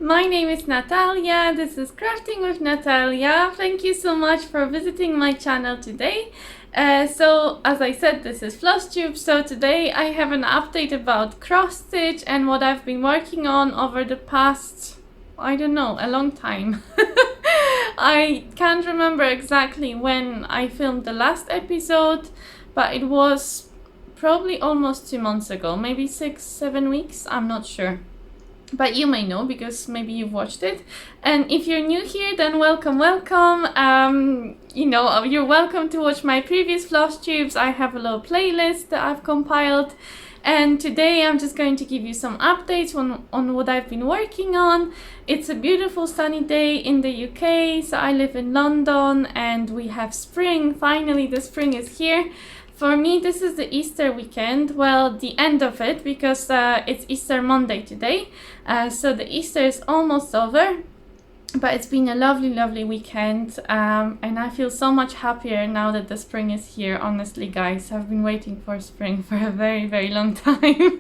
My name is Natalia. This is Crafting with Natalia. Thank you so much for visiting my channel today. So as I said, this is Flosstube. So today I have an update about cross stitch and what I've been working on over the past, I don't know, a long time. I can't remember exactly when I filmed the last episode, but it was probably almost 2 months ago, maybe 6-7 weeks, I'm not sure. But you may know because maybe you've watched it. And if you're new here, then welcome. You're welcome to watch my previous Flosstubes. I have a little playlist that I've compiled. And today I'm just going to give you some updates on what I've been working on. It's a beautiful sunny day in the UK. So I live in London and we have spring. Finally, the spring is here. For me, this is the Easter weekend, well, the end of it, because it's Easter Monday today, so the Easter is almost over, but it's been a lovely weekend, and I feel so much happier now that the spring is here. Honestly, guys, I've been waiting for spring for a very long time.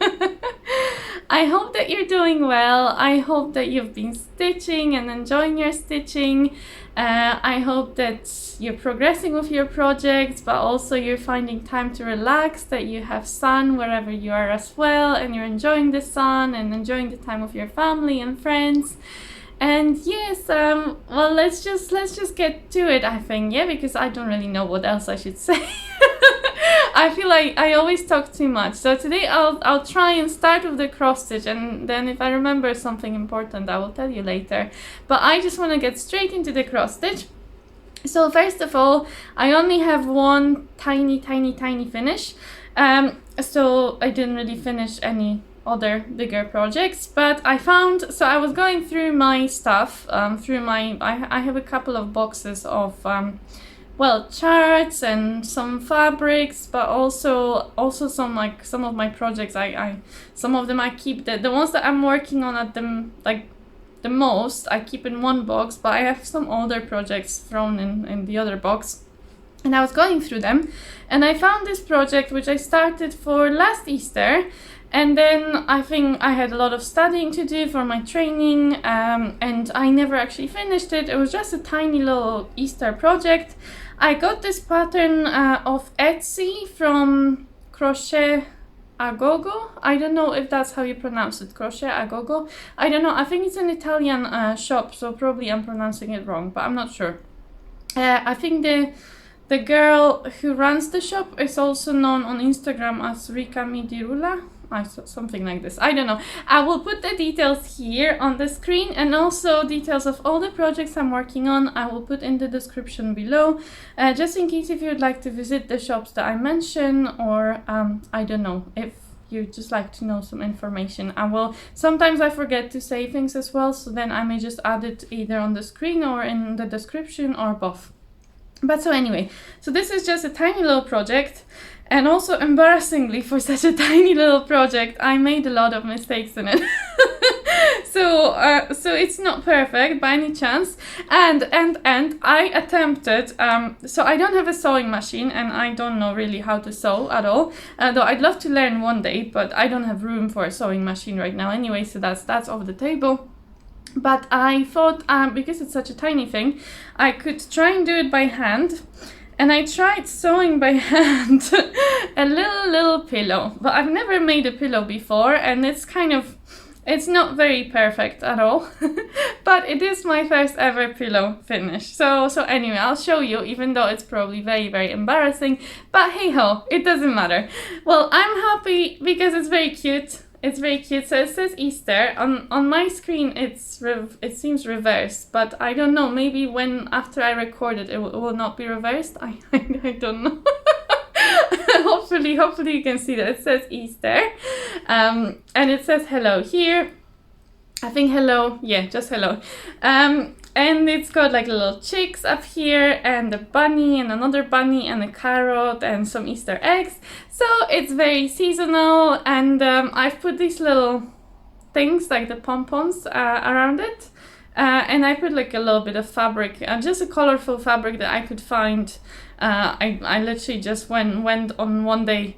I hope that you're doing well. I hope that you've been stitching and enjoying your stitching. I hope that you're progressing with your projects, but also you're finding time to relax, that you have sun wherever you are as well, and you're enjoying the sun and enjoying the time with your family and friends. And yes, well, let's just get to it, I think, yeah, because I don't really know what else I should say. I feel like I always talk too much. So today I'll try and start with the cross stitch, and then if I remember something important, I will tell you later. But I just want to get straight into the cross stitch. So first of all, I only have one tiny finish. So I didn't really finish any other bigger projects, but I found, so I was going through my stuff, I have a couple of boxes of well, charts and some fabrics, but also some of my projects. Some of them I keep, the ones that I'm working on at the most I keep in one box, but I have some older projects thrown in the other box. And I was going through them and I found this project which I started for last Easter. And then I think I had a lot of studying to do for my training, and I never actually finished it. It was just a tiny little Easter project. I got this pattern off Etsy from Crochet Agogo. I don't know if that's how you pronounce it, Crochet Agogo. I don't know, I think it's an Italian shop, so probably I'm pronouncing it wrong, but I'm not sure. I think the girl who runs the shop is also known on Instagram as Rika Midirula. Something like this, I don't know. I will put the details here on the screen, and also details of all the projects I'm working on I will put in the description below, just in case if you'd like to visit the shops that I mention, or I don't know, if you just like to know some information. Sometimes I forget to say things as well, so then I may just add it either on the screen or in the description or both. But so anyway, so this is just a tiny little project, and also embarrassingly for such a tiny little project, I made a lot of mistakes in it. So it's not perfect by any chance, and I attempted, so I don't have a sewing machine and I don't know really how to sew at all, though I'd love to learn one day, but I don't have room for a sewing machine right now anyway, so that's off the table. But I thought, because it's such a tiny thing, I could try and do it by hand. And I tried sewing by hand a little pillow, but I've never made a pillow before, and it's not very perfect at all. But it is my first ever pillow finish. So anyway, I'll show you, even though it's probably very embarrassing, but hey ho, it doesn't matter. Well, I'm happy because it's very cute. It's very cute. So it says Easter. On my screen it seems reversed, but I don't know, maybe after I record it will not be reversed. I don't know. Hopefully you can see that it says Easter, and it says hello here. I think hello, yeah, just hello. And it's got like little chicks up here, and a bunny, and another bunny, and a carrot, and some Easter eggs. So it's very seasonal, and I've put these little things like the pom-poms around it. and I put like a little bit of fabric, just a colorful fabric that I could find. I literally just went on one day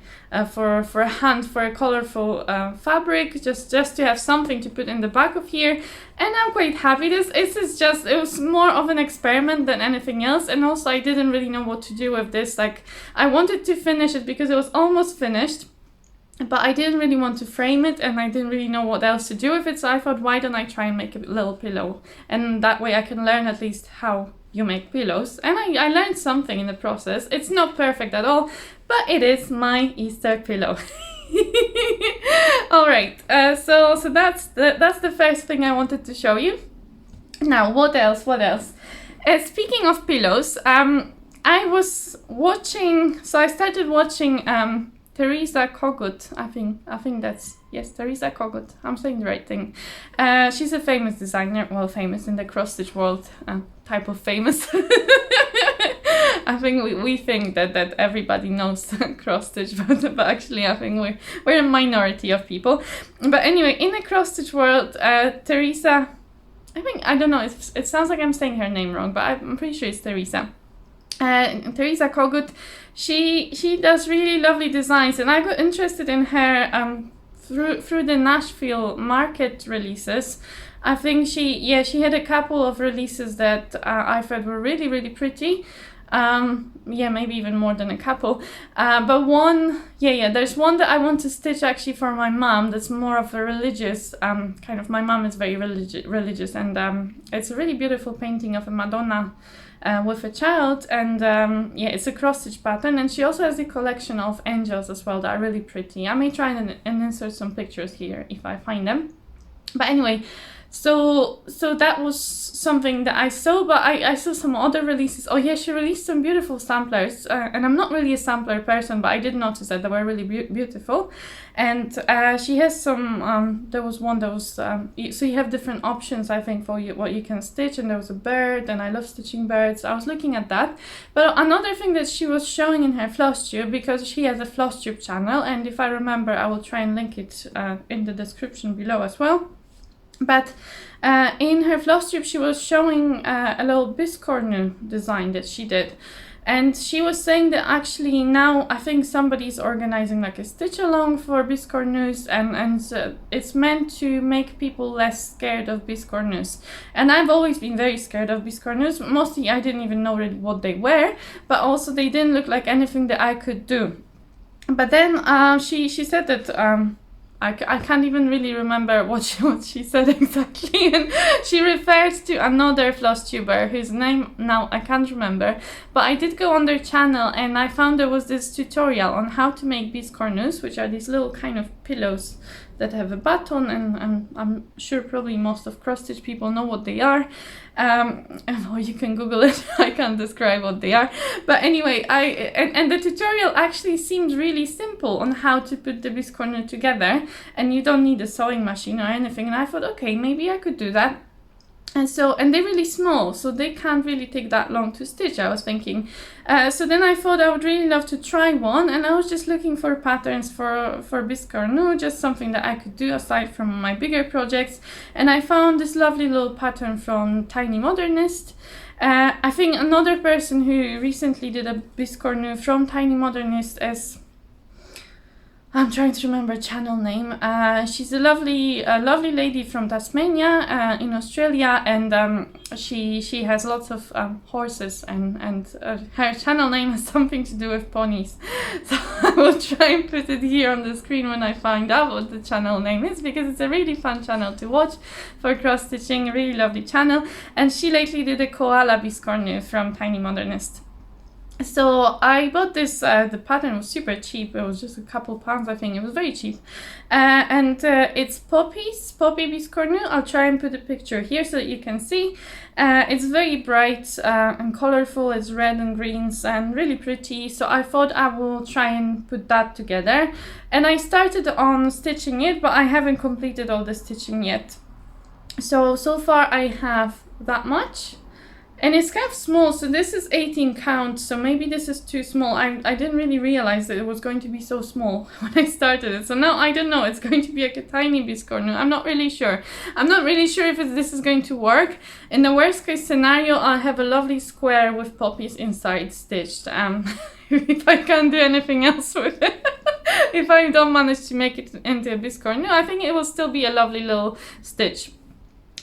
for a hunt for a colorful fabric, just to have something to put in the back of here, and I'm quite happy. This is just, it was more of an experiment than anything else, and also I didn't really know what to do with this. Like, I wanted to finish it because it was almost finished, but I didn't really want to frame it, and I didn't really know what else to do with it, so I thought, why don't I try and make a little pillow, and that way I can learn at least how you make pillows. And I learned something in the process. It's not perfect at all, but it is my Easter pillow. All right, so that's the first thing I wanted to show you. Now, what else? Speaking of pillows, I was watching, so I started watching Theresa Kogut. I think that's, yes, Theresa Kogut. I'm saying the right thing. She's a famous designer, well, famous in the cross-stitch world, type of famous. I think we think that everybody knows cross-stitch, but actually I think we're a minority of people. But anyway, in the cross-stitch world, Theresa, I don't know, it sounds like I'm saying her name wrong, but I'm pretty sure it's Theresa. Theresa Kogut, she does really lovely designs, and I got interested in her through the Nashville market releases. I think she had a couple of releases that I thought were really, really pretty. Maybe even more than a couple. But one, there's one that I want to stitch actually for my mom that's more of a religious, kind of, my mom is very religious, and it's a really beautiful painting of a Madonna with a child, and it's a cross-stitch pattern, and she also has a collection of angels as well that are really pretty. I may try and insert some pictures here if I find them. But anyway, so that was something that I saw, but I saw some other releases. Oh yeah, she released some beautiful samplers, and I'm not really a sampler person, but I did notice that they were really beautiful. And she has some, there was one that was, so you have different options, I think, for what you can stitch, and there was a bird, and I love stitching birds. I was looking at that. But another thing that she was showing in her Flosstube, because she has a Flosstube channel, and if I remember, I will try and link it in the description below as well. But in her Flosstube, she was showing a little biscornu design that she did. And she was saying that actually now I think somebody's organizing like a stitch along for biscornus, and it's meant to make people less scared of biscornus. And I've always been very scared of biscornus. Mostly I didn't even know really what they were, but also they didn't look like anything that I could do. But then she said that I can't even really remember what she said exactly, and she referred to another Flosstuber whose name now I can't remember, but I did go on their channel and I found there was this tutorial on how to make biscornus, which are these little kind of pillows that have a button, and I'm sure probably most of cross-stitch people know what they are, or you can Google it. I can't describe what they are, but anyway, and the tutorial actually seems really simple on how to put the biscornu together, and you don't need a sewing machine or anything, and I thought, okay, maybe I could do that. And they're really small, so they can't really take that long to stitch, I was thinking. So then I thought I would really love to try one, and I was just looking for patterns for biscornu, just something that I could do aside from my bigger projects. And I found this lovely little pattern from Tiny Modernist. I think another person who recently did a biscornu from Tiny Modernist is, I'm trying to remember channel name. She's a lovely lady from Tasmania in Australia, and she has lots of horses, and her channel name has something to do with ponies. So I will try and put it here on the screen when I find out what the channel name is, because it's a really fun channel to watch for cross stitching. A really lovely channel, and she lately did a koala biscornu from Tiny Modernist. So I bought this, the pattern was super cheap, it was just a couple pounds, I think. It was very cheap, and it's poppy biscornu. I'll try and put a picture here so that you can see. It's very bright and colorful. It's red and greens and really pretty, so I thought I will try and put that together. And I started on stitching it, but I haven't completed all the stitching yet. So far I have that much. And it's kind of small, so this is 18 count, so maybe this is too small. I didn't really realize that it was going to be so small when I started it. So now I don't know, it's going to be like a tiny biscornu. I'm not really sure. I'm not really sure if this is going to work. In the worst case scenario, I'll have a lovely square with poppies inside stitched. If I can't do anything else with it. If I don't manage to make it into a biscornu, I think it will still be a lovely little stitch.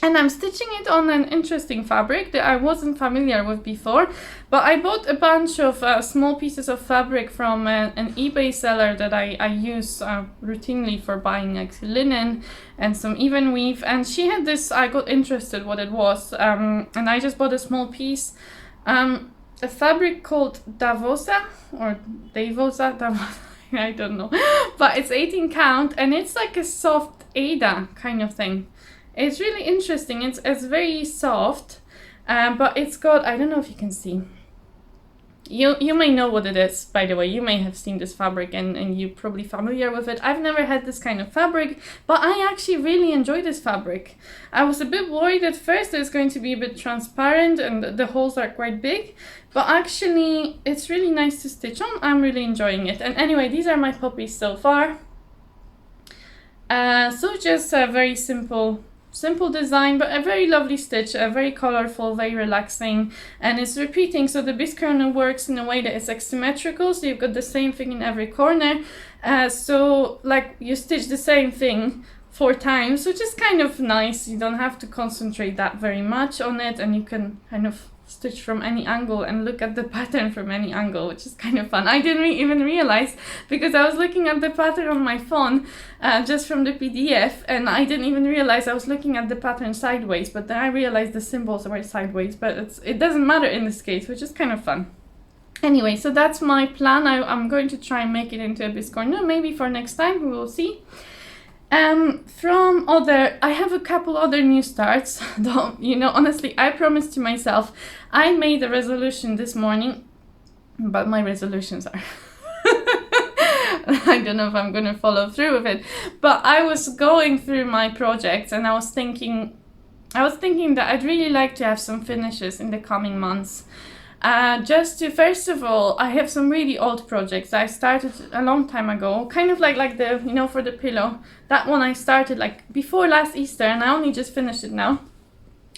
And I'm stitching it on an interesting fabric that I wasn't familiar with before, but I bought a bunch of small pieces of fabric from an eBay seller that I use routinely for buying like linen and some even weave. And she had this, I got interested what it was, and I just bought a small piece, a fabric called Davosa or Davosa, I don't know, but it's 18 count and it's like a soft Aida kind of thing. It's really interesting. It's very soft, but it's got, I don't know if you can see. You may know what it is, by the way. You may have seen this fabric and you're probably familiar with it. I've never had this kind of fabric, but I actually really enjoy this fabric. I was a bit worried at first that it's going to be a bit transparent and the holes are quite big, but actually it's really nice to stitch on. I'm really enjoying it. And anyway, these are my poppies so far. So just a very simple design, but a very lovely stitch, very colorful, very relaxing, and it's repeating. So the biscornu works in a way that it's like symmetrical, so you've got the same thing in every corner. So like you stitch the same thing 4 times, which is kind of nice. You don't have to concentrate that very much on it, and you can kind of stitch from any angle and look at the pattern from any angle, which is kind of fun. I didn't even realize, because I was looking at the pattern on my phone just from the PDF, and I didn't even realize I was looking at the pattern sideways, but then I realized the symbols were sideways, but it doesn't matter in this case, which is kind of fun. Anyway, so that's my plan. I'm going to try and make it into a biscornu, maybe for next time, we will see. I have a couple other new starts. You know, honestly, I promised to myself, I made a resolution this morning, but my resolutions are I don't know if I'm gonna follow through with it, but I was going through my projects and I was thinking that I'd really like to have some finishes in the coming months. First of all, I have some really old projects I started a long time ago, kind of like the, you know, for the pillow. That one I started like before last Easter and I only just finished it now.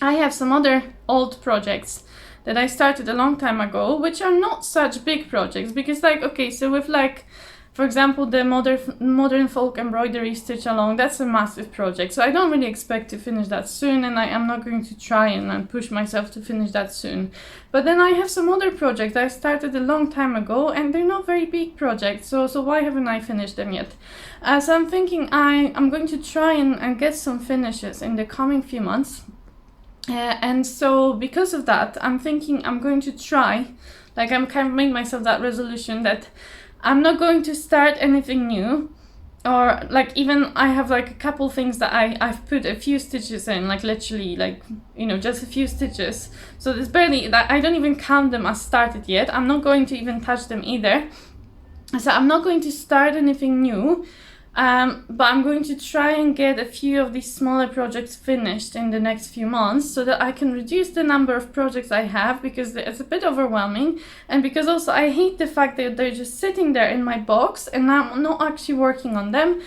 I have some other old projects that I started a long time ago, which are not such big projects, because like, okay, so with like, for example, the modern folk embroidery stitch along, that's a massive project. So I don't really expect to finish that soon, and I am not going to try and push myself to finish that soon. But then I have some other projects I started a long time ago, and they're not very big projects, so why haven't I finished them yet? So I'm thinking I'm going to try and get some finishes in the coming few months. And so because of that, I'm thinking I'm going to try, like I'm kind of made myself that resolution that I'm not going to start anything new, or like even I have like a couple things that I've put a few stitches in, like literally like, you know, just a few stitches. So there's barely, that I don't even count them as started yet. I'm not going to even touch them either. So I'm not going to start anything new, but I'm going to try and get a few of these smaller projects finished in the next few months so that I can reduce the number of projects I have, because it's a bit overwhelming, and because also I hate the fact that they're just sitting there in my box and I'm not actually working on them.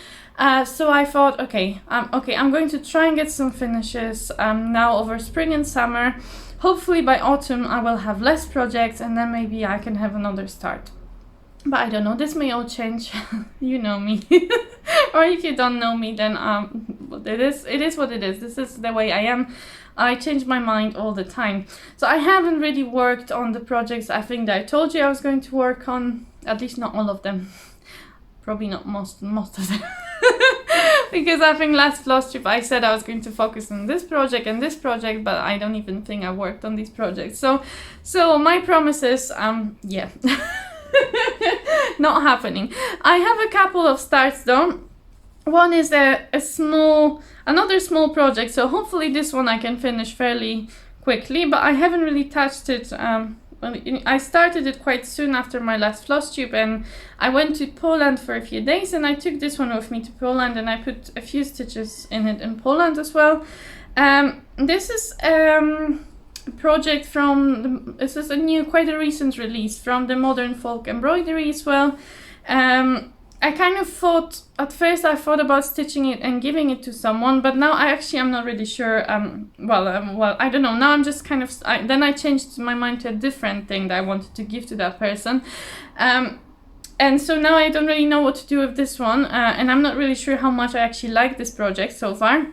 So I thought, okay, I'm going to try and get some finishes now over spring and summer. Hopefully by autumn I will have less projects and then maybe I can have another start. But I don't know, this may all change. You know me. Or if you don't know me, then it is what it is. This is the way I am. I change my mind all the time. So I haven't really worked on the projects I think that I told you I was going to work on. At least not all of them. Probably not most of them. Because I think last Flosstube I said I was going to focus on this project and this project, but I don't even think I worked on these projects. So my promises, yeah. Not happening. I have a couple of starts though. One is another small project, so hopefully this one I can finish fairly quickly, but I haven't really touched it. I started it quite soon after my last Flosstube, and I went to Poland for a few days and I took this one with me to Poland and I put a few stitches in it in Poland as well. This is project from, this is quite a recent release from the Modern Folk Embroidery as well. I kind of thought, at first I thought about stitching it and giving it to someone, but now I actually am not really sure, well, I don't know, now I'm just kind of, then I changed my mind to a different thing that I wanted to give to that person. And so now I don't really know what to do with this one, and I'm not really sure how much I actually like this project so far.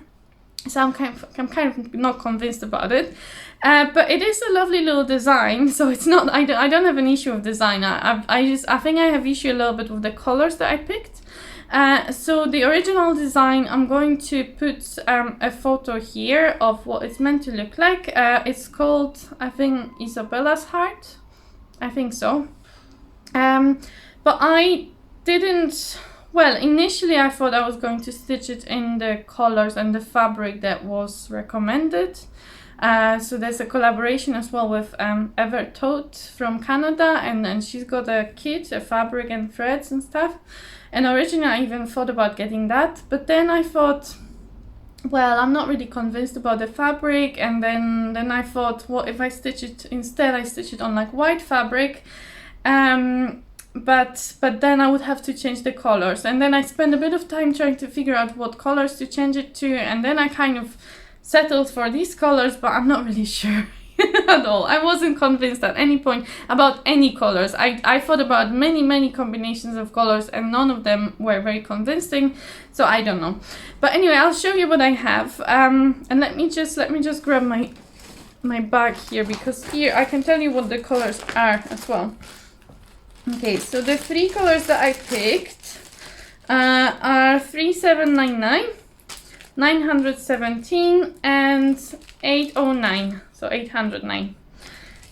So I'm kind of not convinced about it. But it is a lovely little design, so it's not, I don't have an issue with design. I think I have issue a little bit with the colors that I picked. So the original design, I'm going to put a photo here of what it's meant to look like. It's called, I think, Isabella's Heart. I think so. But I didn't, well, initially I thought I was going to stitch it in the colors and the fabric that was recommended. So there's a collaboration as well with Evertote from Canada, and she's got a kit, a fabric and threads and stuff. And originally I even thought about getting that, but then I thought, well, I'm not really convinced about the fabric, and then I thought, what if I stitch it, instead I stitch it on like white fabric, but then I would have to change the colors, and then I spent a bit of time trying to figure out what colors to change it to, and then I kind of settled for these colors, but I'm not really sure at all. I wasn't convinced at any point about any colors. I thought about many combinations of colors, and none of them were very convincing, so I don't know. But anyway, I'll show you what I have, and let me just grab my bag here, because here I can tell you what the colors are as well. Okay, so the three colors that I picked are 3799, 917 and 809, so 809.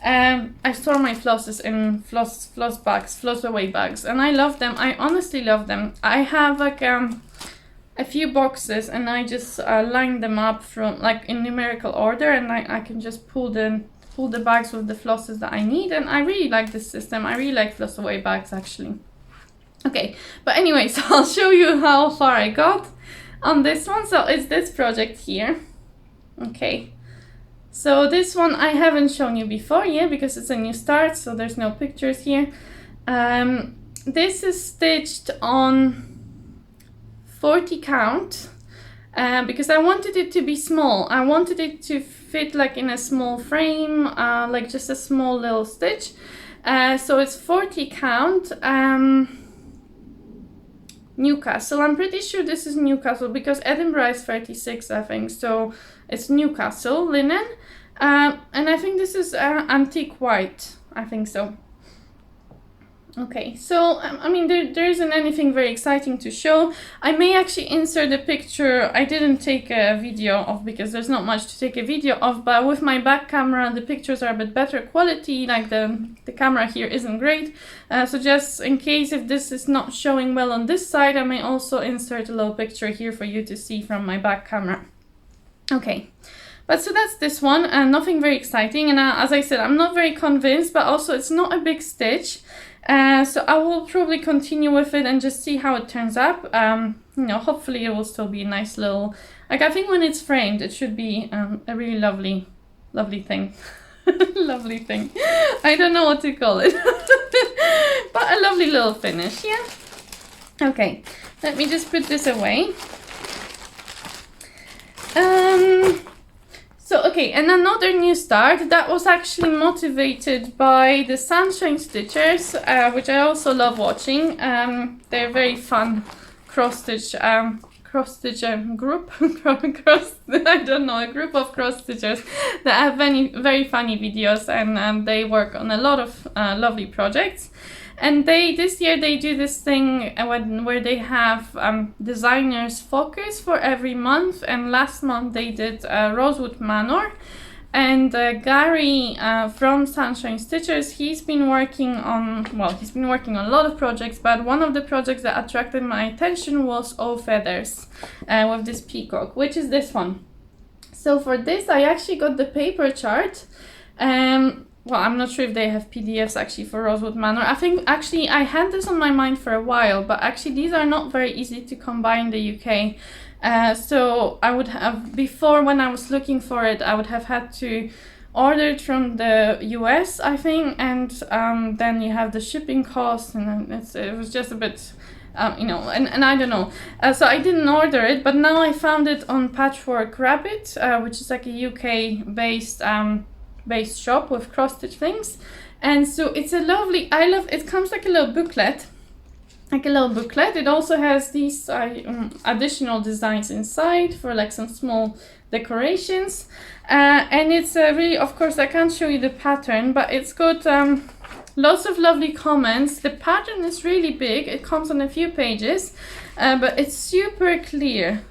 I store my flosses in floss bags, floss away bags, and I love them. I honestly love them. I have like a few boxes, and I just line them up from like in numerical order, and I can just pull the bags with the flosses that I need, and I really like this system. I really like floss away bags actually. Okay, but anyway, so I'll show you how far I got on this one. So it's this project here. Okay, so this one I haven't shown you before yet because it's a new start, so there's no pictures here. This is stitched on 40 count because I wanted it to be small. I wanted it to fit like in a small frame, like just a small little stitch. So it's 40 count. Newcastle. I'm pretty sure this is Newcastle because Edinburgh is 36, I think. So it's Newcastle linen, and I think this is antique white. I think so. Okay, so I mean there isn't anything very exciting to show. I may actually insert a picture. I didn't take a video of because there's not much to take a video of, but with my back camera the pictures are a bit better quality, like the camera here isn't great. So just in case if this is not showing well on this side, I may also insert a little picture here for you to see from my back camera. Okay. But so that's this one, and nothing very exciting, and as I said, I'm not very convinced, but also it's not a big stitch. So I will probably continue with it and just see how it turns up. You know, hopefully it will still be a nice little, like I think when it's framed it should be a really lovely thing. Lovely thing. I don't know what to call it. But a lovely little finish, yeah? Okay, let me just put this away. So, okay, and another new start that was actually motivated by the Sunshine Stitchers, which I also love watching. They're very fun cross-stitch group, I don't know, a group of cross-stitchers that have very funny videos, and they work on a lot of lovely projects. And this year they do this thing where they have designers focus for every month, and last month they did Rosewood Manor, and Gary from Sunshine Stitchers, he's been working on a lot of projects, but one of the projects that attracted my attention was All Feathers with this peacock, which is this one. So for this I actually got the paper chart. Well, I'm not sure if they have PDFs actually for Rosewood Manor. I think actually I had this on my mind for a while, but actually these are not very easy to come by in the UK. So I would have, before when I was looking for it, I would have had to ordered from the US, I think, and then you have the shipping cost, and it was just a bit, you know, and I don't know. So I didn't order it, but now I found it on Patchwork Rabbit, which is like a UK based shop with cross-stitch things. And so it's a lovely, it comes like a little booklet. It also has these additional designs inside for like some small decorations. And it's really, of course, I can't show you the pattern, but it's got lots of lovely comments. The pattern is really big. It comes on a few pages, but it's super clear,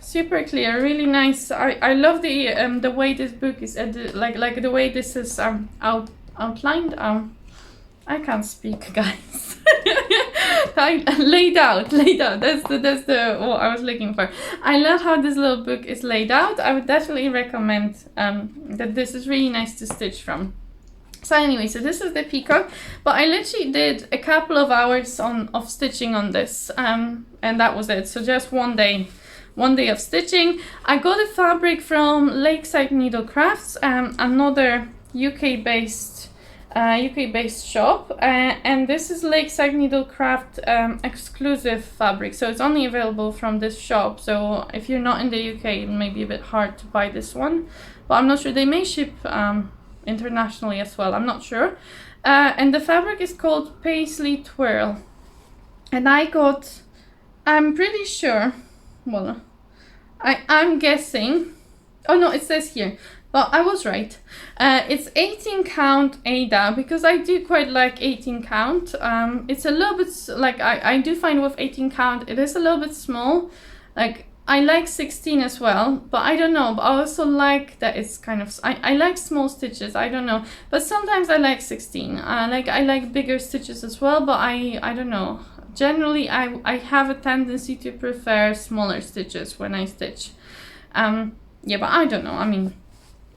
really nice. I love the way this book is like the way this is outlined. I can't speak, guys. Laid out. That's the what I was looking for. I love how this little book is laid out. I would definitely recommend that. This is really nice to stitch from. So anyway, so this is the peacock, but I literally did a couple of hours of stitching on this, and that was it. So just one day of stitching. I got the fabric from Lakeside Needle Crafts, another UK-based shop, and this is Lakeside Needle Craft exclusive fabric, so it's only available from this shop. So if you're not in the UK, it may be a bit hard to buy this one, but I'm not sure. They may ship internationally as well, I'm not sure. And the fabric is called Paisley Twirl, and I'm pretty sure, well, I'm guessing, oh no, it says here, well, I was right. It's 18 count Ada, because I do quite like 18 count. It's a little bit, like, I do find with 18 count, it is a little bit small. Like, I like 16 as well, but I don't know. But I also like that it's kind of, I like small stitches, I don't know. But sometimes I like 16. I like bigger stitches as well, but I don't know. Generally, I have a tendency to prefer smaller stitches when I stitch. Yeah, but I don't know, I mean,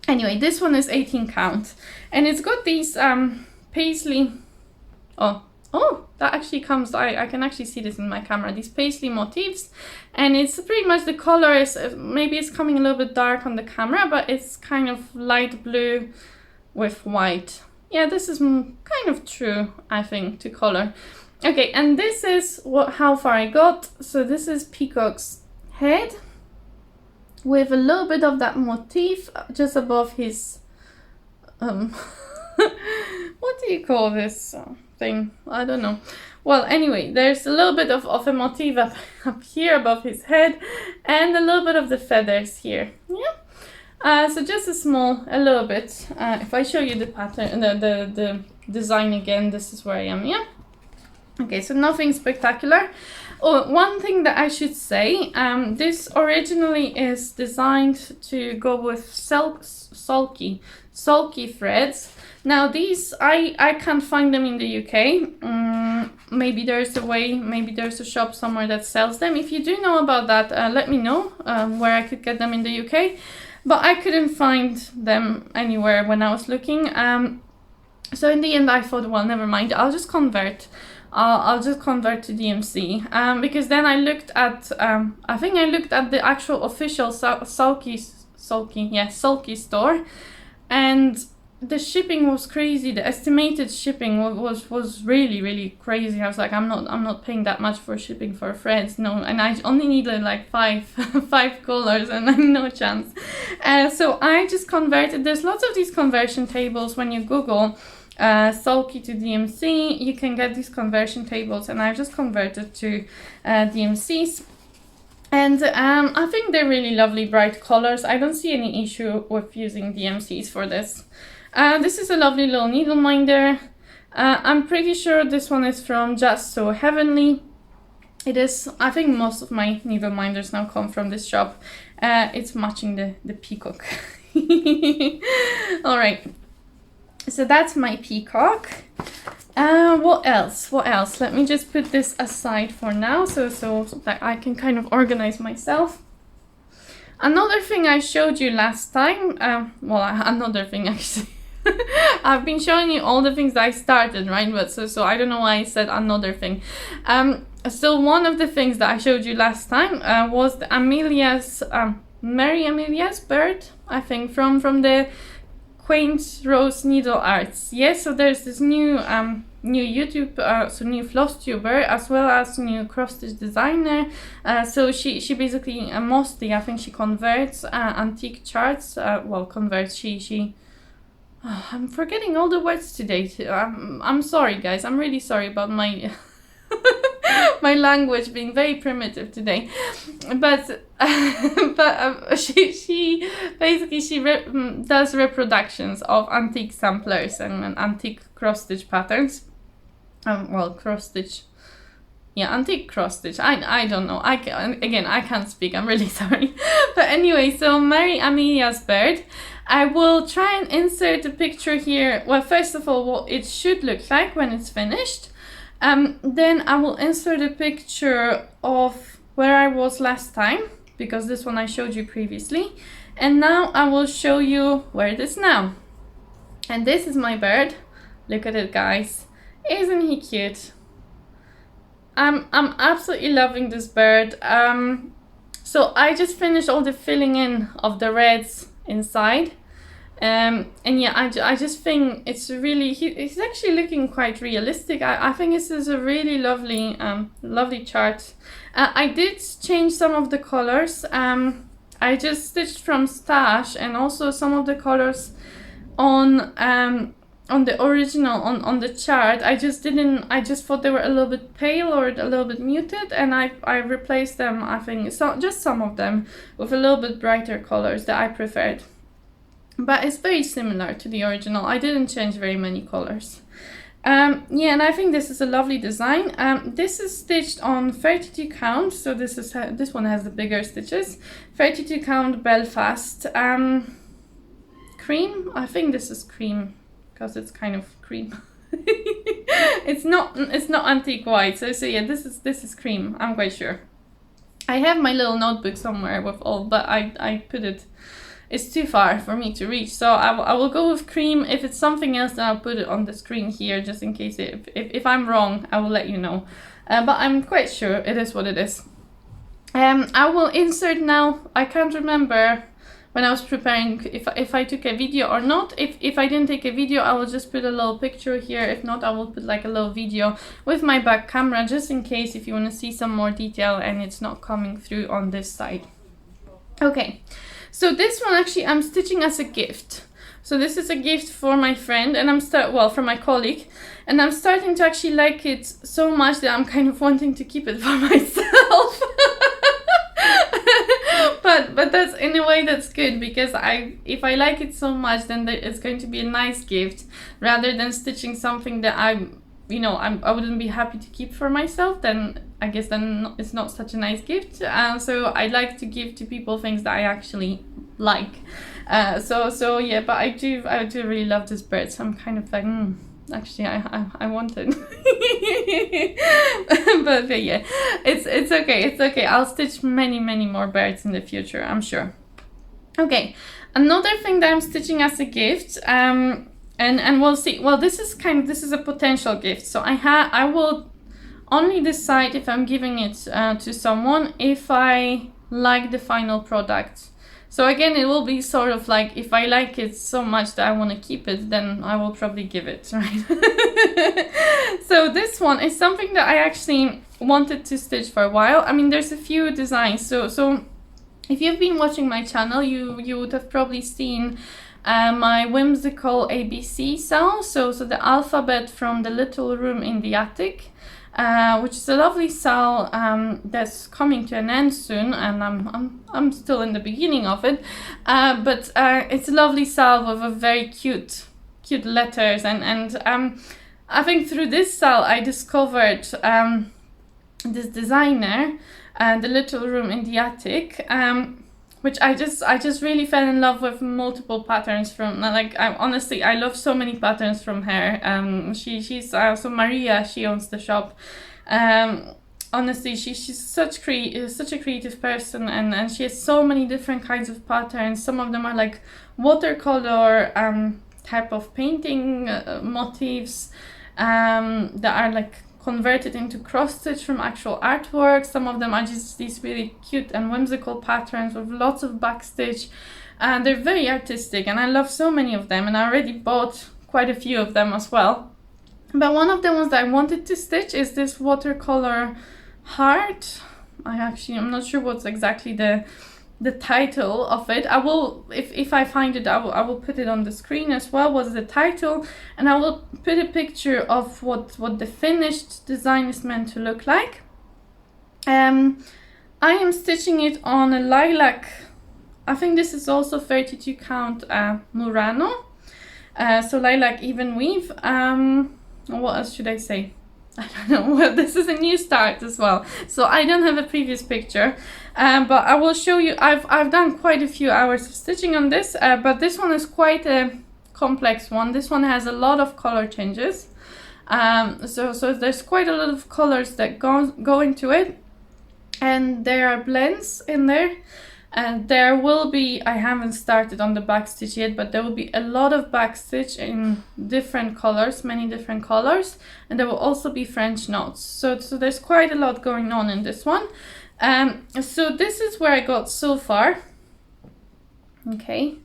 anyway, this one is 18 count, and it's got these paisley, oh, that actually comes, I can actually see this in my camera, these paisley motifs, and it's pretty much, the color is, maybe it's coming a little bit dark on the camera, but it's kind of light blue with white. Yeah, this is kind of true, I think, to color. Okay, and this is how far I got. So this is Peacock's head, with a little bit of that motif just above his, what do you call this thing? I don't know. Well, anyway, there's a little bit of a motif up here above his head, and a little bit of the feathers here. Yeah. So just a little bit. If I show you the pattern, the design again, this is where I am. Yeah. Okay, so nothing spectacular. Oh, one thing that I should say, this originally is designed to go with sulky threads. Now these, I can't find them in the UK. Maybe there's a way, maybe there's a shop somewhere that sells them. If you do know about that, let me know where I could get them in the UK. But I couldn't find them anywhere when I was looking. So in the end I thought, well, never mind, I'll just convert. I'll just convert to DMC, because then I looked at, I think I looked at the actual official sulky store, and the shipping was crazy. The estimated shipping was really crazy. I was like, I'm not paying that much for shipping for threads, no, and I only needed like five colors, and no chance. So I just converted. There's lots of these conversion tables when you Google sulky to DMC, you can get these conversion tables, and I've just converted to DMCs, and I think they're really lovely bright colors. I don't see any issue with using DMCs for this. This is a lovely little needle minder. I'm pretty sure this one is from JustSewHaevenly. It is, I think most of my needle minders now come from this shop. It's matching the peacock. All right. So that's my peacock. What else? Let me just put this aside for now, so that I can kind of organize myself. Another thing I showed you last time, another thing actually. I've been showing you all the things that I started, right? But so I don't know why I said another thing. So one of the things that I showed you last time was the Amelia's, Mary Amelia's bird, I think, from the Quaint Rose Needle Arts. Yes, so there's this new new YouTube, so new Flosstuber, as well as new cross-stitch designer. So she basically mostly, I think she converts antique charts. Well, converts. She I'm forgetting all the words today. I'm sorry, guys. I'm really sorry about my my language being very primitive today, but she basically does reproductions of antique samplers and antique cross stitch patterns. Well, cross stitch. Yeah, antique cross stitch. I don't know. I can't speak. I'm really sorry. But anyway, so Mary Amelia's bird. I will try and insert a picture here. Well, first of all, what it should look like when it's finished. Then I will insert a picture of where I was last time, because this one I showed you previously. And now I will show you where it is now. And this is my bird. Look at it, guys. Isn't he cute? I'm absolutely loving this bird. So I just finished all the filling in of the reds inside. And yeah, I just think it's really, he's actually looking quite realistic. I think this is a really lovely lovely chart. I did change some of the colors. I just stitched from stash, and also some of the colors on the original on the chart. I just thought they were a little bit pale or a little bit muted, and I replaced them, I think, so just some of them, with a little bit brighter colors that I preferred. But it's very similar to the original. I didn't change very many colors. Yeah, and I think this is a lovely design. This is stitched on 32 count, so this one has the bigger stitches. 32 count Belfast. Cream? I think this is cream, because it's kind of cream. It's not antique white. So yeah, this is cream. I'm quite sure. I have my little notebook somewhere with all, but I put it. It's too far for me to reach, so I will go with cream. If it's something else, then I'll put it on the screen here, just in case. If I'm wrong, I will let you know. But I'm quite sure it is what it is. I will insert now. I can't remember when I was preparing if I took a video or not. If I didn't take a video, I will just put a little picture here. If not, I will put like a little video with my back camera, just in case if you want to see some more detail and it's not coming through on this side. Okay. So this one actually I'm stitching as a gift. So this is a gift for my friend, and for my colleague, and I'm starting to actually like it so much that I'm kind of wanting to keep it for myself. but that's, in a way, that's good, because if I like it so much, then it's going to be a nice gift, rather than stitching something that I wouldn't be happy to keep for myself. Then I guess then it's not such a nice gift. So I like to give to people things that I actually like. So yeah, but I do really love this bird. So I'm kind of like, actually I want it. but yeah, it's okay. It's okay. I'll stitch many more birds in the future, I'm sure. Okay, another thing that I'm stitching as a gift. And we'll see. Well, this is a potential gift. So I will only decide if I'm giving it to someone if I like the final product. So again, it will be sort of like, if I like it so much that I want to keep it, then I will probably give it, right? So this one is something that I actually wanted to stitch for a while. I mean, there's a few designs. So if you've been watching my channel, you would have probably seen my whimsical ABC cell, so the alphabet from the little room in the attic, which is a lovely cell that's coming to an end soon, and I'm still in the beginning of it, but it's a lovely cell with a very cute letters, and I think through this cell I discovered this designer, the little room in the attic, which I just really fell in love with multiple patterns from, like, honestly, I love so many patterns from her. She's so Maria, she owns the shop. Honestly, she's such a creative person, and she has so many different kinds of patterns. Some of them are like watercolor type of painting motifs that are like converted into cross stitch from actual artwork. Some of them are just these really cute and whimsical patterns with lots of backstitch. and they're very artistic, and I love so many of them, and I already bought quite a few of them as well. But one of the ones that I wanted to stitch is this Watercolor Heart. I'm not sure what's exactly the title of it. I will, if I find it, I will put it on the screen as well, what's the title, and I will put a picture of what the finished design is meant to look like. I am stitching it on a lilac, I think this is also 32 count Murano, so lilac even weave. What else should I say? I don't know. Well, this is a new start as well, so I don't have a previous picture, but I will show you. I've done quite a few hours of stitching on this, but this one is quite a complex one. This one has a lot of color changes, so there's quite a lot of colors that go into it, and there are blends in there. And there will be, I haven't started on the back stitch yet, but there will be a lot of back stitch in different colors, many different colors, and there will also be French notes. So there's quite a lot going on in this one. So this is where I got so far. Okay,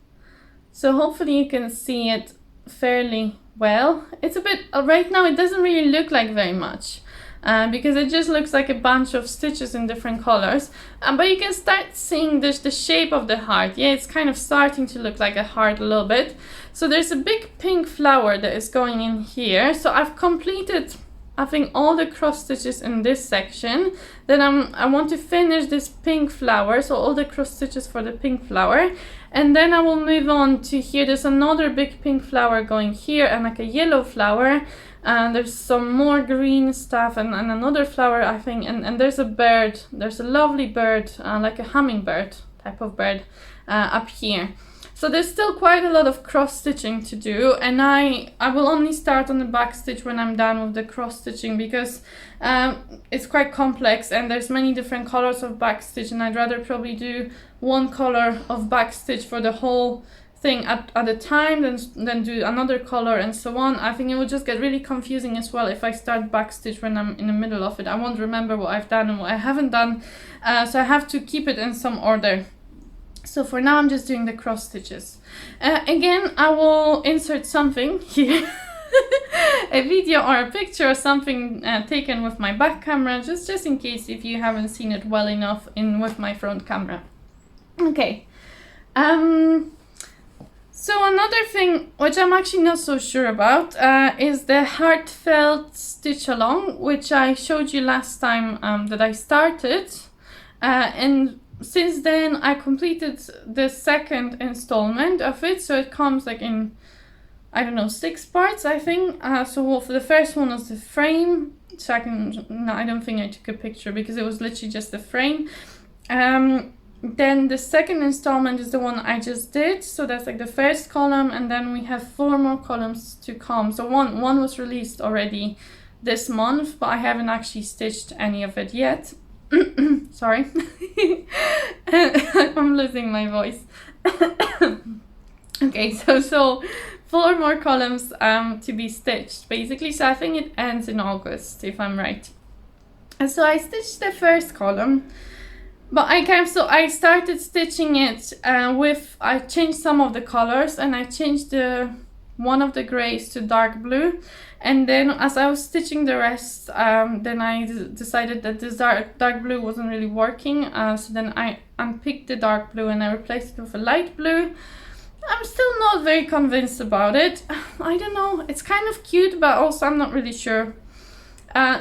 so hopefully you can see it fairly well. It's a bit, right now it doesn't really look like very much. Because it just looks like a bunch of stitches in different colors, but you can start seeing the shape of the heart. Yeah, it's kind of starting to look like a heart a little bit. So there's a big pink flower that is going in here. So I've completed, I think, all the cross stitches in this section. Then I want to finish this pink flower, so all the cross stitches for the pink flower, and then I will move on to here. There's another big pink flower going here, and like a yellow flower. And there's some more green stuff, and another flower, I think, and there's a bird. There's a lovely bird, like a hummingbird type of bird, up here. So there's still quite a lot of cross stitching to do, and I will only start on the back stitch when I'm done with the cross stitching, because it's quite complex and there's many different colors of back stitch, and I'd rather probably do one color of back stitch for the whole thing at a time, then do another color and so on. I think it would just get really confusing as well if I start back stitch when I'm in the middle of it. I won't remember what I've done and what I haven't done, so I have to keep it in some order. So for now I'm just doing the cross stitches. Again, I will insert something here, a video or a picture or something taken with my back camera, just in case if you haven't seen it well enough with my front camera. Okay. So another thing, which I'm actually not so sure about, is the Heartfelt stitch along, which I showed you last time that I started. And since then I completed the second installment of it, so it comes like in, I don't know, 6 parts, I think. So for the first one was the frame. So I don't think I took a picture because it was literally just the frame. Then the second installment is the one I just did, so that's like the first column, and then we have 4 more columns to come. So one was released already this month, but I haven't actually stitched any of it yet. Sorry. I'm losing my voice. Okay, so 4 more columns to be stitched basically, so I think it ends in August if I'm right. And so I stitched the first column. But I started stitching it I changed some of the colors, and I changed one of the grays to dark blue, and then as I was stitching the rest, then I decided that this dark blue wasn't really working, so then I unpicked the dark blue and I replaced it with a light blue. I'm still not very convinced about it. I don't know, it's kind of cute, but also I'm not really sure.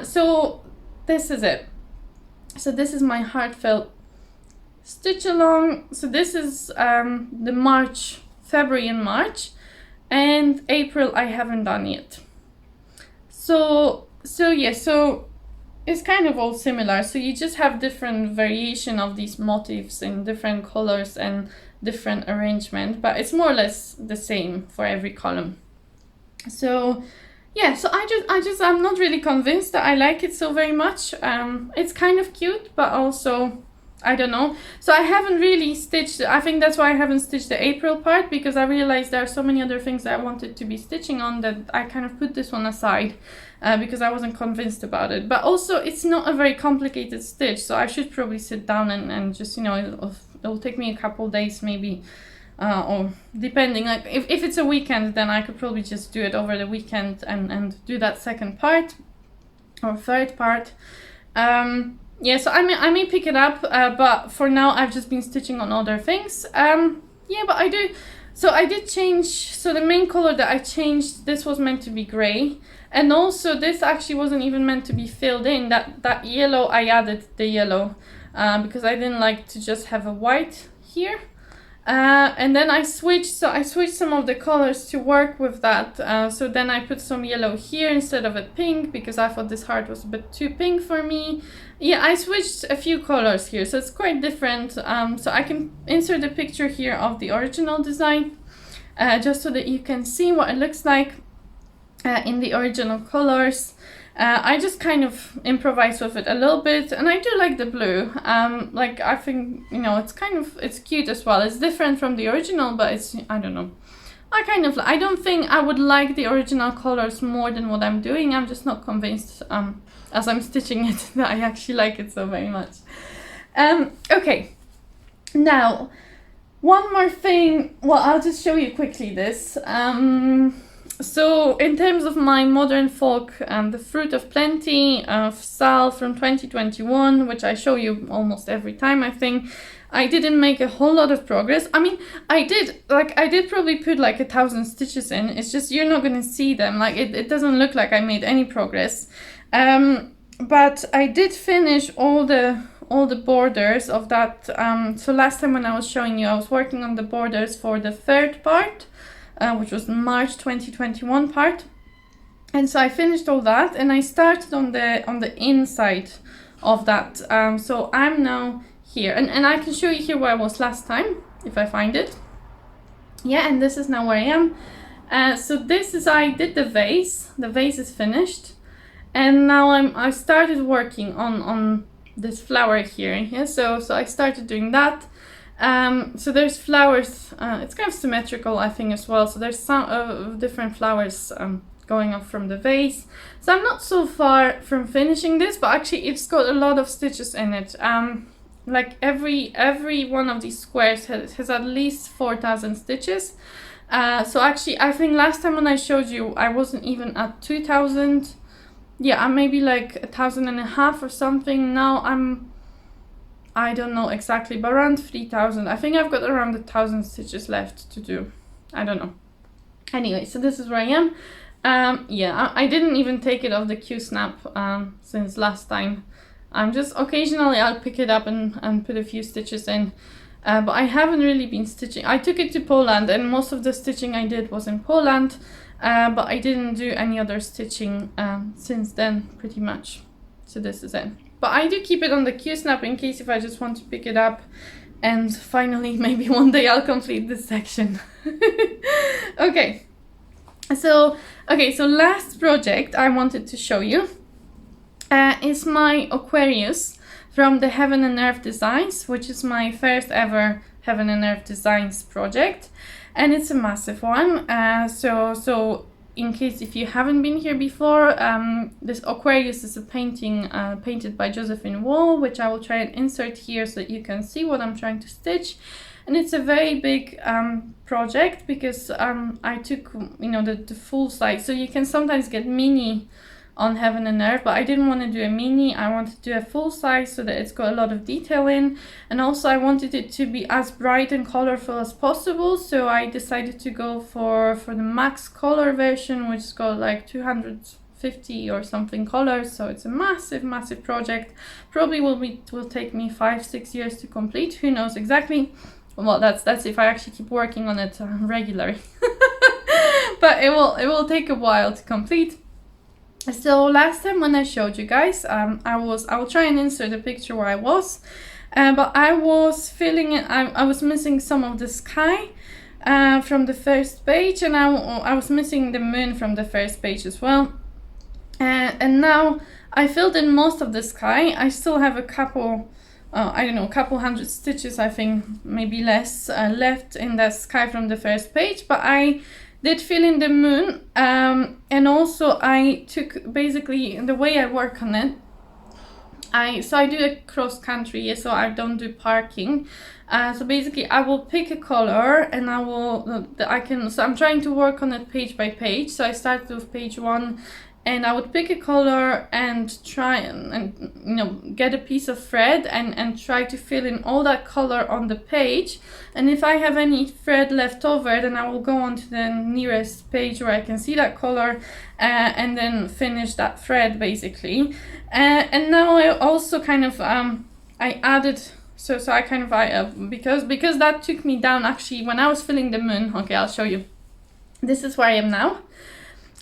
So this is it. So this is my Heartfelt stitch along. So this is the February and March, and April I haven't done yet. So yeah, so it's kind of all similar. So you just have different variation of these motifs in different colors and different arrangement, but it's more or less the same for every column. So yeah, so I'm not really convinced that I like it so very much. It's kind of cute, but also I don't know. So I haven't really stitched, I think that's why I haven't stitched the April part, because I realized there are so many other things that I wanted to be stitching on that I kind of put this one aside because I wasn't convinced about it. But also it's not a very complicated stitch, so I should probably sit down and just, you know, it'll take me a couple days maybe or depending, like if it's a weekend, then I could probably just do it over the weekend and do that second part or third part. Yeah, so I may pick it up, but for now I've just been stitching on other things. Yeah, but I did change, so the main color that I changed, this was meant to be gray, and also this actually wasn't even meant to be filled in. That yellow, I added the yellow because I didn't like to just have a white here. And then I switched some of the colors to work with that. So then I put some yellow here instead of a pink because I thought this heart was a bit too pink for me. Yeah, I switched a few colors here, so it's quite different. So I can insert a picture here of the original design, just so that you can see what it looks like in the original colors. I just kind of improvise with it a little bit, and I do like the blue. Like, I think, you know, it's cute as well. It's different from the original, but it's, I don't know. I don't think I would like the original colors more than what I'm doing. I'm just not convinced, as I'm stitching it, that I actually like it so very much. Okay, now, one more thing. Well, I'll just show you quickly this. So in terms of my modern folk, the Fruit of Plenty of Sal from 2021, which I show you almost every time, I think, I didn't make a whole lot of progress. I mean, I did probably put like 1,000 stitches in. It's just you're not gonna see them. Like it doesn't look like I made any progress. But I did finish all the borders of that. So last time when I was showing you, I was working on the borders for the third part. Which was March 2021 part, and so I finished all that, and I started on the inside of that. So I'm now here, and I can show you here where I was last time if I find it. Yeah, and this is now where I am. So this is, I did the vase. The vase is finished, and now I started working on this flower here. Yeah, so I started doing that. So there's flowers, it's kind of symmetrical, I think, as well. So there's some different flowers going up from the vase. So I'm not so far from finishing this, but actually it's got a lot of stitches in it. Like every one of these squares has at least 4,000 stitches. So actually, I think last time when I showed you, I wasn't even at 2,000. Yeah, I'm maybe like 1,500 or something. Now I don't know exactly, but around 3,000. I think I've got around 1,000 stitches left to do. I don't know. Anyway, so this is where I am. Yeah, I didn't even take it off the Q-snap since last time. I'm just occasionally I'll pick it up and put a few stitches in. But I haven't really been stitching. I took it to Poland, and most of the stitching I did was in Poland. But I didn't do any other stitching since then, pretty much. So this is it. But I do keep it on the Q-snap in case if I just want to pick it up. And finally, maybe one day I'll complete this section. Okay. So last project I wanted to show you is my Aquarius from the Haeven and Earth Designs, which is my first ever Haeven and Earth Designs project. And it's a massive one. So in case if you haven't been here before, this Aquarius is a painting painted by Josephine, which I will try and insert here so that you can see what I'm trying to stitch. And it's a very big project because I took, you know, the full size. So you can sometimes get mini on Haeven and Earth, but I didn't want to do a mini. I wanted to do a full size so that it's got a lot of detail in, and also I wanted it to be as bright and colorful as possible. So I decided to go for the max color version, which has got like 250 or something colors. So it's a massive project. Probably will take me 5-6 years to complete. Who knows exactly? Well, that's if I actually keep working on it regularly. But it will take a while to complete. So last time when I showed you guys, I will try and insert a picture where I was, but I was filling it. I was missing some of the sky from the first page, and I was missing the moon from the first page as well. And now I filled in most of the sky. I still have a couple, I don't know, a couple hundred stitches, I think, maybe less, left in the sky from the first page, but I did fill in the moon, and also I took, basically the way I work on it, I do a cross country, yeah, so I don't do parking. So basically I will pick a color and so I'm trying to work on it page by page. So I started with page 1 and I would pick a color and try and you know, get a piece of thread and try to fill in all that color on the page. And if I have any thread left over, then I will go on to the nearest page where I can see that color and then finish that thread basically. And now I also kind of I added, so I kind of because that took me down actually when I was filling the moon. Okay, I'll show you. This is where I am now.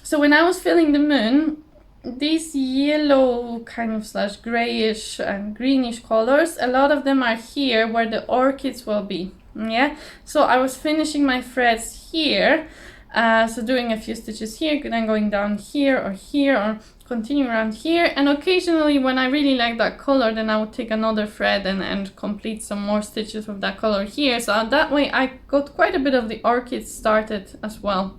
So when I was filling the moon, these yellow kind of slash grayish and greenish colors, a lot of them are here where the orchids will be. Yeah, so I was finishing my threads here, so doing a few stitches here, then going down here or continue around here, and occasionally when I really like that color, then I would take another thread and complete some more stitches with that color here. So that way I got quite a bit of the orchids started as well.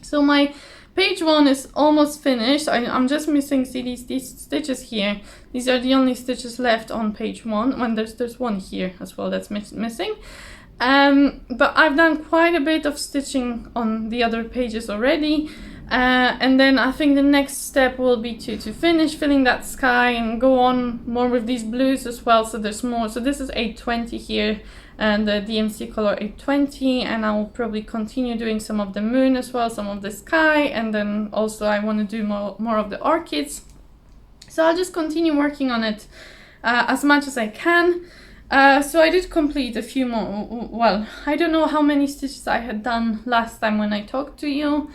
So my page 1 is almost finished. I'm just missing, see these stitches here. These are the only stitches left on page 1. When there's one here as well that's missing. But I've done quite a bit of stitching on the other pages already. And then I think the next step will be to finish filling that sky and go on more with these blues as well. So there's more. So this is 820 here, and the DMC color 820, and I will probably continue doing some of the moon as well, some of the sky, and then also I want to do more of the orchids. So I'll just continue working on it as much as I can. So I did complete a few more. Well, I don't know how many stitches I had done last time when I talked to you,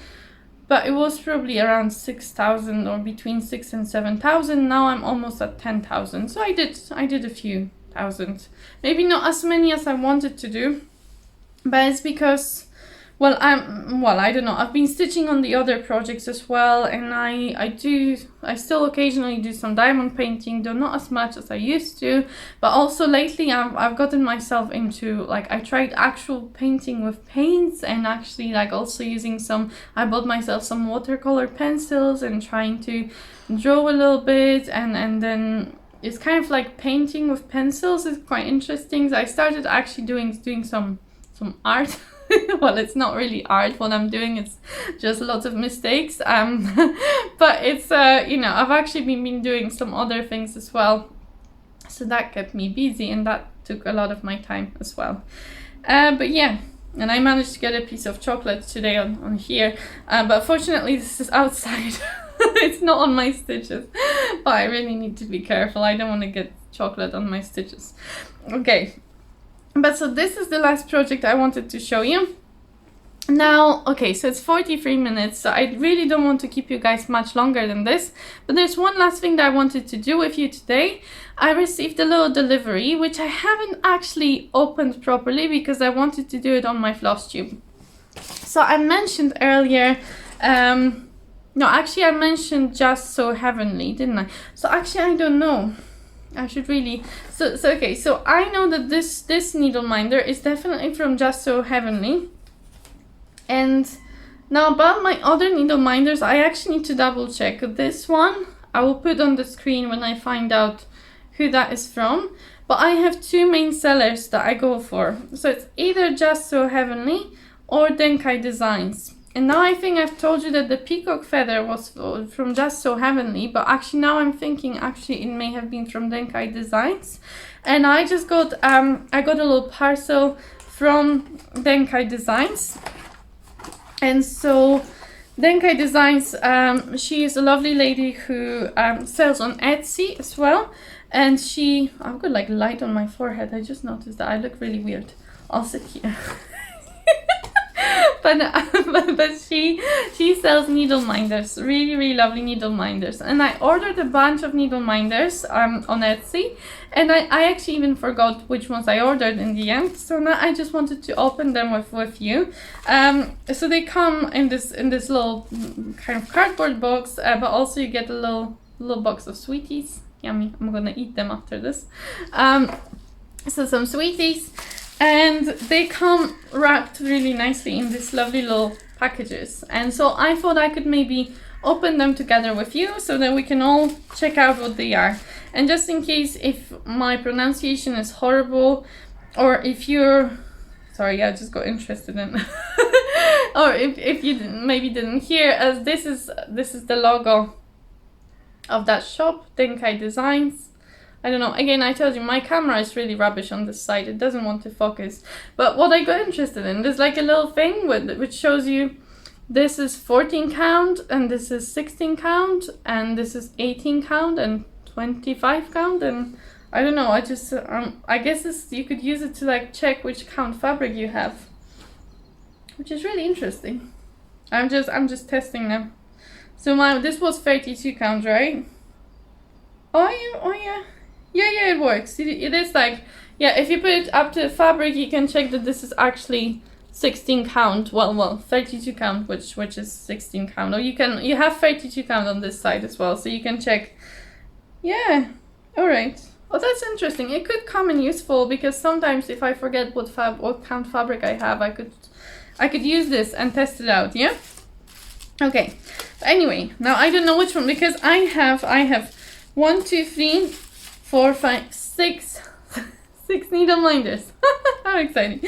but it was probably around 6,000 or between 6,000 and 7,000. Now I'm almost at 10,000. So I did a few thousand, maybe not as many as I wanted to do, but it's because, well, I don't know, I've been stitching on the other projects as well, and I still occasionally do some diamond painting, though not as much as I used to. But also lately I've gotten myself into, like, I tried actual painting with paints, and actually like also using I bought myself some watercolor pencils and trying to draw a little bit, and then it's kind of like painting with pencils. It's quite interesting. So I started actually doing some art. Well, it's not really art what I'm doing, it's just lots of mistakes. But it's you know, I've actually been doing some other things as well. So that kept me busy, and that took a lot of my time as well. But yeah, and I managed to get a piece of chocolate today on here. But fortunately this is outside. It's not on my stitches, but I really need to be careful. I don't want to get chocolate on my stitches. Okay, but so this is the last project I wanted to show you. Now, okay, so it's 43 minutes, so I really don't want to keep you guys much longer than this, but there's one last thing that I wanted to do with you today. I received a little delivery, which I haven't actually opened properly because I wanted to do it on my Flosstube. So I mentioned earlier, no, actually I mentioned JustSewHaevenly, didn't I? So actually I don't know. I should really... So okay, so I know that this needle minder is definitely from JustSewHaevenly. And now about my other needle minders, I actually need to double check. This one, I will put on the screen when I find out who that is from. But I have two main sellers that I go for. So it's either JustSewHaevenly or Denkai Designs. And now I think I've told you that the peacock feather was from JustSewHaevenly, but actually now I'm thinking actually it may have been from Denkai Designs. And I just got I got a little parcel from Denkai Designs. And so Denkai Designs, she is a lovely lady who sells on Etsy as well. And I've got like light on my forehead. I just noticed that I look really weird. I'll sit here. But she sells needle minders, really lovely needle minders, and I ordered a bunch of needle minders on Etsy, and I actually even forgot which ones I ordered in the end. So now I just wanted to open them with you. So they come in this little kind of cardboard box, but also you get a little box of sweeties. Yummy! I'm gonna eat them after this. So some sweeties. And they come wrapped really nicely in these lovely little packages. And so I thought I could maybe open them together with you so that we can all check out what they are. And just in case if my pronunciation is horrible, or if you're, sorry, I just got interested in, or if you maybe didn't hear, as this is the logo of that shop, Denkai Designs. I don't know, again, I told you my camera is really rubbish on this side, it doesn't want to focus. But what I got interested in, there's like a little thing which shows you this is 14 count, and this is 16 count, and this is 18 count, and 25 count, and I don't know, I just, I guess you could use it to like check which count fabric you have, which is really interesting. I'm just testing them. So this was 32 count, right? Oh yeah. Yeah, it works. It is like, yeah, if you put it up to the fabric, you can check that this is actually 16 count. Well, 32 count, which is 16 count. Or you have 32 count on this side as well, so you can check. Yeah, all right. Oh, that's interesting. It could come in useful because sometimes if I forget what count fabric I have, I could use this and test it out. Yeah. Okay. But anyway, now I don't know which one because I have 1, 2, 3, 4, 5, 6 needle minders. How exciting.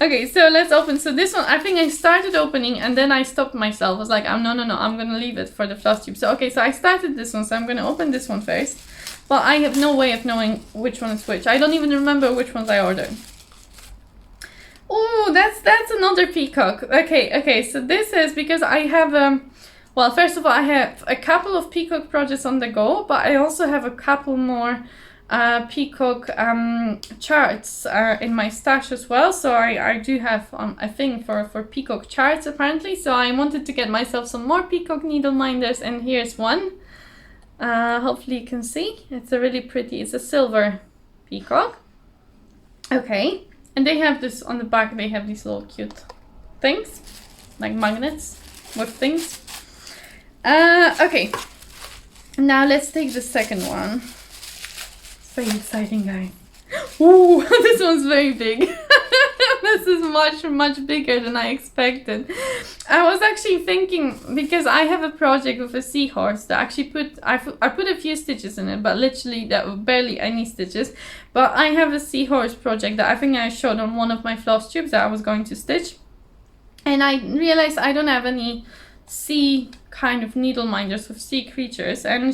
Okay, so let's open. So this one, I think I started opening and then I stopped myself. I was like, no, I'm gonna leave it for the Flosstube. So okay, so I started this one, so I'm gonna open this one first. But I have no way of knowing which one is which. I don't even remember which ones I ordered. Oh, that's another peacock. Okay, so this is because I have well, first of all, I have a couple of peacock projects on the go, but I also have a couple more peacock charts in my stash as well. So I do have a thing for peacock charts apparently. So I wanted to get myself some more peacock needle minders, and here's one. Hopefully you can see. It's a really pretty, it's a silver peacock. Okay, and they have this on the back, they have these little cute things, like magnets with things. Okay, now let's take the second one. It's very exciting, guys. Ooh, this one's very big. This is much bigger than I expected. I was actually thinking, because I have a project with a seahorse that actually I put a few stitches in it, but literally that were barely any stitches. But I have a seahorse project that I think I showed on one of my floss tubes that I was going to stitch. And I realized I don't have any sea kind of needle minders with sea creatures. And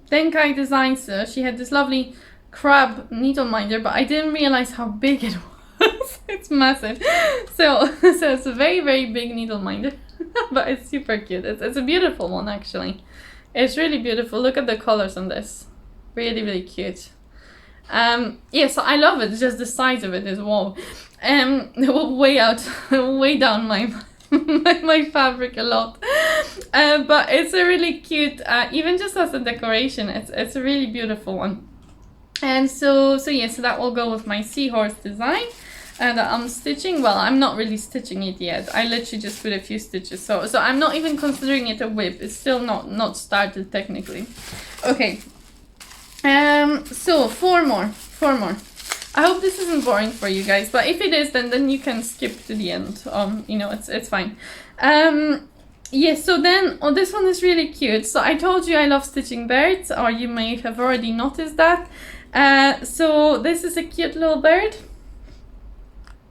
Denkai Designs, she had this lovely crab needle minder, but I didn't realize how big it was. It's massive. So it's a very big needle minder. But it's super cute. It's a beautiful one actually. It's really beautiful. Look at the colors on this. Really cute. Yeah, so I love it. It's just the size of it is wow. Way down my fabric a lot. But it's a really cute, even just as a decoration, it's a really beautiful one. And so that will go with my seahorse design that I'm stitching. Well, I'm not really stitching it yet. I literally just put a few stitches. So I'm not even considering it a whip. It's still not started technically. Okay. So four more. I hope this isn't boring for you guys, but if it is, then you can skip to the end. You know, it's fine. Yeah, so then, this one is really cute. So I told you I love stitching birds, or you may have already noticed that. So this is a cute little bird.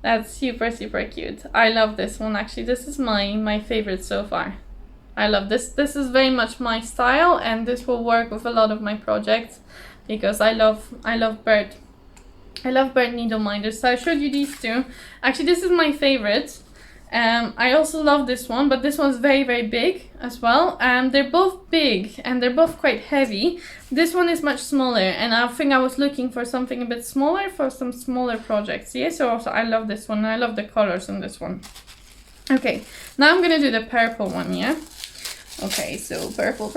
That's super cute. I love this one actually. This is my favorite so far. I love this. This is very much my style, and this will work with a lot of my projects because I love bird. I love bird needle minders. So I showed you these two. Actually, this is my favorite. I also love this one, but this one's very big as well. They're both big and they're both quite heavy. This one is much smaller, and I think I was looking for something a bit smaller for some smaller projects. Yeah, so also I love this one. I love the colors on this one. Okay, now I'm gonna do the purple one, yeah? Okay, so purple.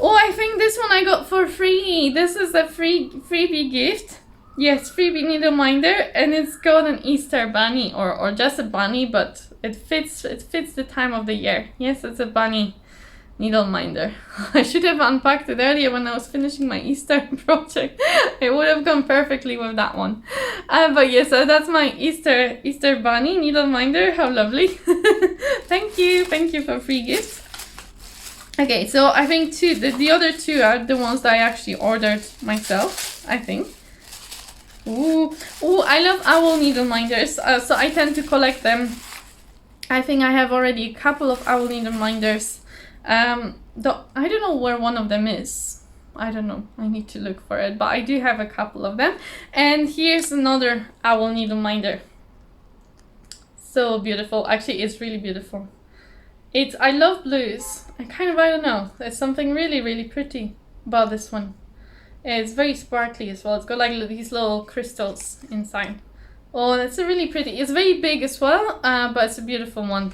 Oh, I think this one I got for free. This is a freebie gift. Yes, freebie needle minder, and it's got an Easter bunny or just a bunny, but it fits the time of the year. Yes, it's a bunny. needleminder. I should have unpacked it earlier when I was finishing my Easter project. It would have gone perfectly with that one. But yeah, so that's my Easter bunny needleminder. How lovely. Thank you for free gifts. Okay, so I think the other two are the ones that I actually ordered myself, I think. Ooh, I love owl needleminders, so I tend to collect them. I think I have already a couple of owl needleminders. Though I don't know where one of them is. I don't know. I need to look for it, but I do have a couple of them. And here's another owl needleminder. So beautiful. Actually, it's really beautiful. I love blues. I don't know. There's something really, really pretty about this one. It's very sparkly as well. It's got like these little crystals inside. Oh, that's a really pretty. It's very big as well, but it's a beautiful one.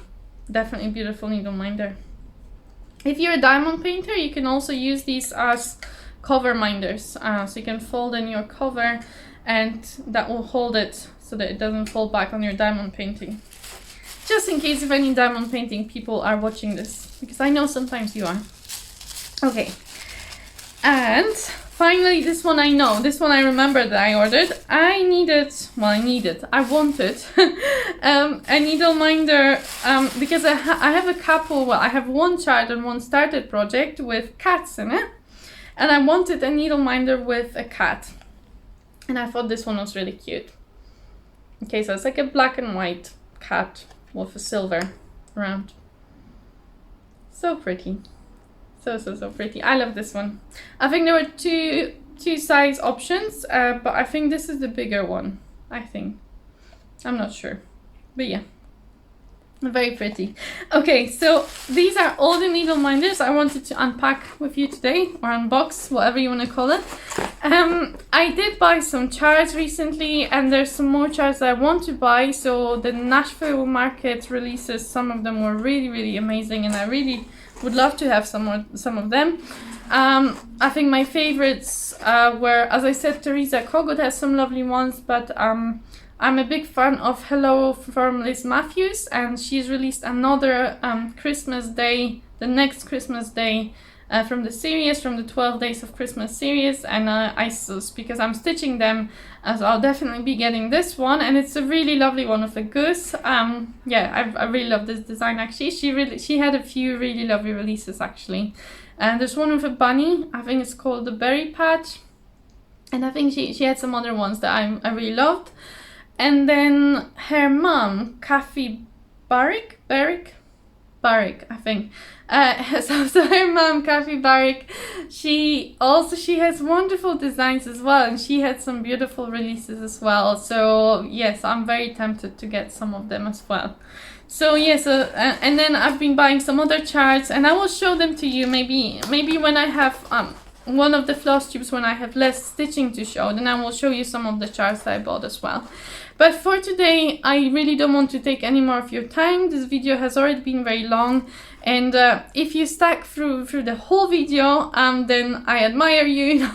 Definitely beautiful needleminder. If you're a diamond painter, you can also use these as cover minders. So you can fold in your cover and that will hold it so that it doesn't fall back on your diamond painting. Just in case if any diamond painting people are watching this, because I know sometimes you are. Okay. And finally, this one I remember that I ordered. I wanted a needleminder because I have a couple, I have one child and one started project with cats in it. And I wanted a needleminder with a cat. And I thought this one was really cute. Okay, so it's like a black and white cat with a silver around. So pretty. So pretty. I love this one. I think there were two size options, but I think this is the bigger one. I think. I'm not sure. But yeah. Very pretty. Okay, so these are all the needleminders I wanted to unpack with you today, or unbox, whatever you want to call it. I did buy some charts recently, and there's some more charts that I want to buy. So the Nashville market releases, some of them were really, really amazing, and I really would love to have some of them. I think my favorites were, as I said, Theresa Kogut has some lovely ones, but I'm a big fan of Hello from Liz Matthews, and she's released another Christmas Day, the next Christmas Day from the series, from the 12 Days of Christmas series, and because I'm stitching them, so I'll definitely be getting this one, and it's a really lovely one with a goose. Yeah, I really love this design actually. She had a few really lovely releases actually, and there's one with a bunny. I think it's called the Berry Patch, and I think she had some other ones that I really loved. And then her mom, Kathy Barrick, I think. So her mom, Kathy Barrick, she has wonderful designs as well, and she had some beautiful releases as well. So yes, I'm very tempted to get some of them as well. So yes, and then I've been buying some other charts, and I will show them to you maybe when I have one of the Flosstubes, when I have less stitching to show, then I will show you some of the charts that I bought as well. But for today, I really don't want to take any more of your time. This video has already been very long, and if you stuck through the whole video, then I admire you.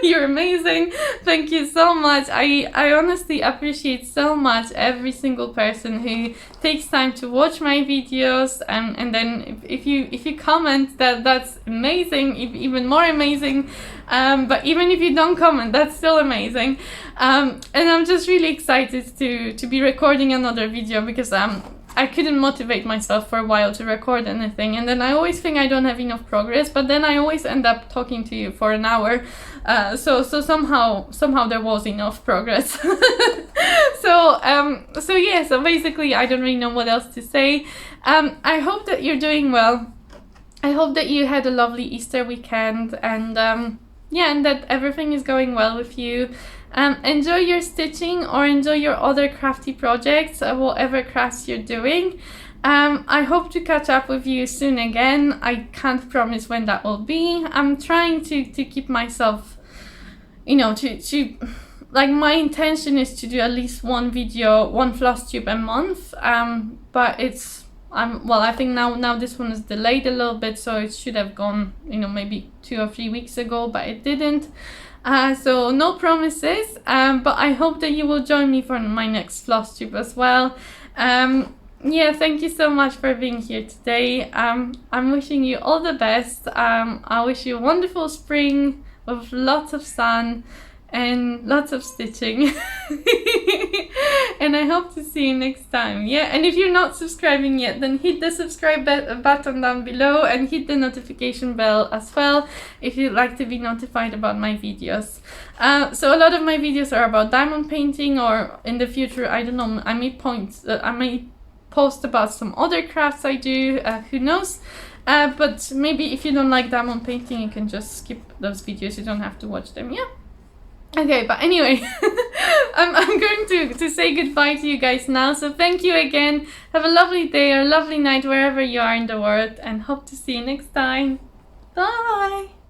You're amazing. Thank you so much. I honestly appreciate so much every single person who takes time to watch my videos, and then if you comment, that's amazing, even more amazing. But even if you don't comment, that's still amazing. And I'm just really excited to be recording another video, because I couldn't motivate myself for a while to record anything, and then I always think I don't have enough progress, but then I always end up talking to you for an hour. So somehow there was enough progress. So yeah, so basically I don't really know what else to say. I hope that you're doing well. I hope that you had a lovely Easter weekend, and yeah, and that everything is going well with you. Enjoy your stitching, or enjoy your other crafty projects, whatever crafts you're doing. I hope to catch up with you soon again. I can't promise when that will be. I'm trying to keep myself, to like, my intention is to do at least one video, one Flosstube a month. But it's I think now this one is delayed a little bit, so it should have gone, maybe 2 or 3 weeks ago, but it didn't. So no promises, but I hope that you will join me for my next Flosstube as well. Yeah, thank you so much for being here today. I'm wishing you all the best. I wish you a wonderful spring with lots of sun and lots of stitching. And I hope to see you next time. Yeah, and if you're not subscribing yet, then hit the subscribe button down below and hit the notification bell as well if you'd like to be notified about my videos. So a lot of my videos are about diamond painting, or in the future, I don't know, I may post about some other crafts I do, who knows. But maybe if you don't like diamond painting, you can just skip those videos, you don't have to watch them, yeah? Okay, but anyway, I'm going to say goodbye to you guys now, so thank you again, have a lovely day or a lovely night wherever you are in the world, and hope to see you next time. Bye!